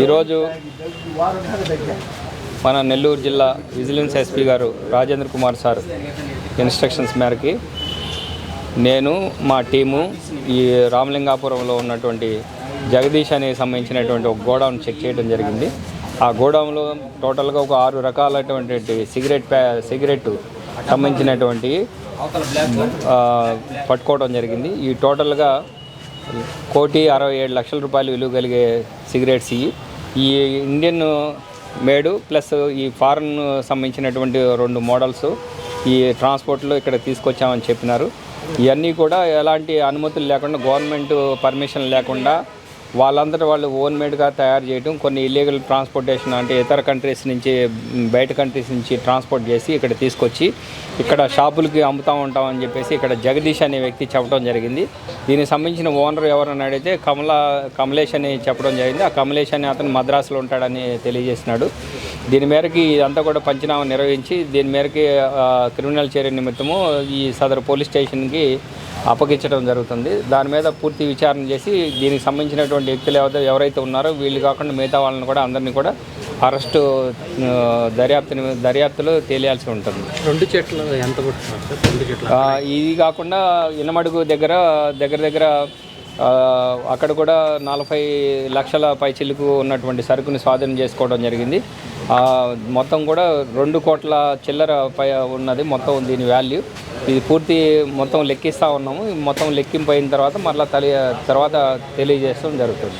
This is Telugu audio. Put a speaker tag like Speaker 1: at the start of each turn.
Speaker 1: ఈరోజు మన నెల్లూరు జిల్లా విజిలెన్స్ ఎస్పీ గారు రాజేంద్ర కుమార్ సార్ ఇన్స్ట్రక్షన్స్ మేరకి నేను మా టీము ఈ రామలింగాపురంలో ఉన్నటువంటి జగదీష్ అనే సంబంధించినటువంటి ఒక గోడౌన్ చెక్ చేయడం జరిగింది. ఆ గోడౌన్లో టోటల్గా ఒక 6 రకాలైనటువంటి సిగరెట్ సంబంధించినటువంటి పట్టుకోవడం జరిగింది. ఈ టోటల్గా 1,67,00,000 రూపాయలు విలువ కలిగే సిగరెట్స్ ఈ ఇండియన్ మేడు ప్లస్ ఈ ఫారెన్ సంబంధించినటువంటి 2 మోడల్స్ ఈ ట్రాన్స్పోర్ట్లో ఇక్కడ తీసుకొచ్చామని చెప్పినారు. ఇవన్నీ కూడా ఎలాంటి అనుమతులు లేకుండా గవర్నమెంట్ పర్మిషన్ లేకుండా వాళ్ళందరూ వాళ్ళు ఓన్ మేడ్గా తయారు చేయడం, కొన్ని ఇల్లీగల్ ట్రాన్స్పోర్టేషన్ అంటే ఇతర కంట్రీస్ నుంచి బయట కంట్రీస్ నుంచి ట్రాన్స్పోర్ట్ చేసి ఇక్కడ తీసుకొచ్చి ఇక్కడ షాపులకి అమ్ముతూ ఉంటామని చెప్పేసి ఇక్కడ జగదీష్ అనే వ్యక్తి చెప్పడం జరిగింది. దీనికి సంబంధించిన ఓనర్ ఎవరని అడిగితే కమలేష్ అని చెప్పడం జరిగింది. ఆ కమలేష్ అని అతను మద్రాసులో ఉంటాడని తెలియజేసినాడు. దీని మేరకి ఇదంతా కూడా పంచనామా నిర్వహించి దీని మేరకి క్రిమినల్ చర్య నిమిత్తము ఈ సదరు పోలీస్ స్టేషన్కి అప్పగించడం జరుగుతుంది. దాని మీద పూర్తి విచారణ చేసి దీనికి సంబంధించినటువంటి వ్యక్తులు ఎవరైతే ఉన్నారో వీళ్ళు కాకుండా మిగతా వాళ్ళని కూడా అందరినీ కూడా అరెస్టు దర్యాప్తులో తేలియాల్సి ఉంటుంది.
Speaker 2: 2 చెట్లు ఎంత
Speaker 1: ఇది కాకుండా ఇనమడుగు దగ్గర అక్కడ కూడా 40 లక్షల పైచిలుకు ఉన్నటువంటి సరుకుని స్వాధీనం చేసుకోవడం జరిగింది. మొత్తం కూడా 2 కోట్ల చిల్లర పై ఉన్నది మొత్తం దీని వాల్యూ. ఇది పూర్తి మొత్తం లెక్కిస్తూ ఉన్నాము. మొత్తం లెక్కింపు అయిన తర్వాత మళ్ళీ తర్వాత తెలియజేయడం జరుగుతుంది.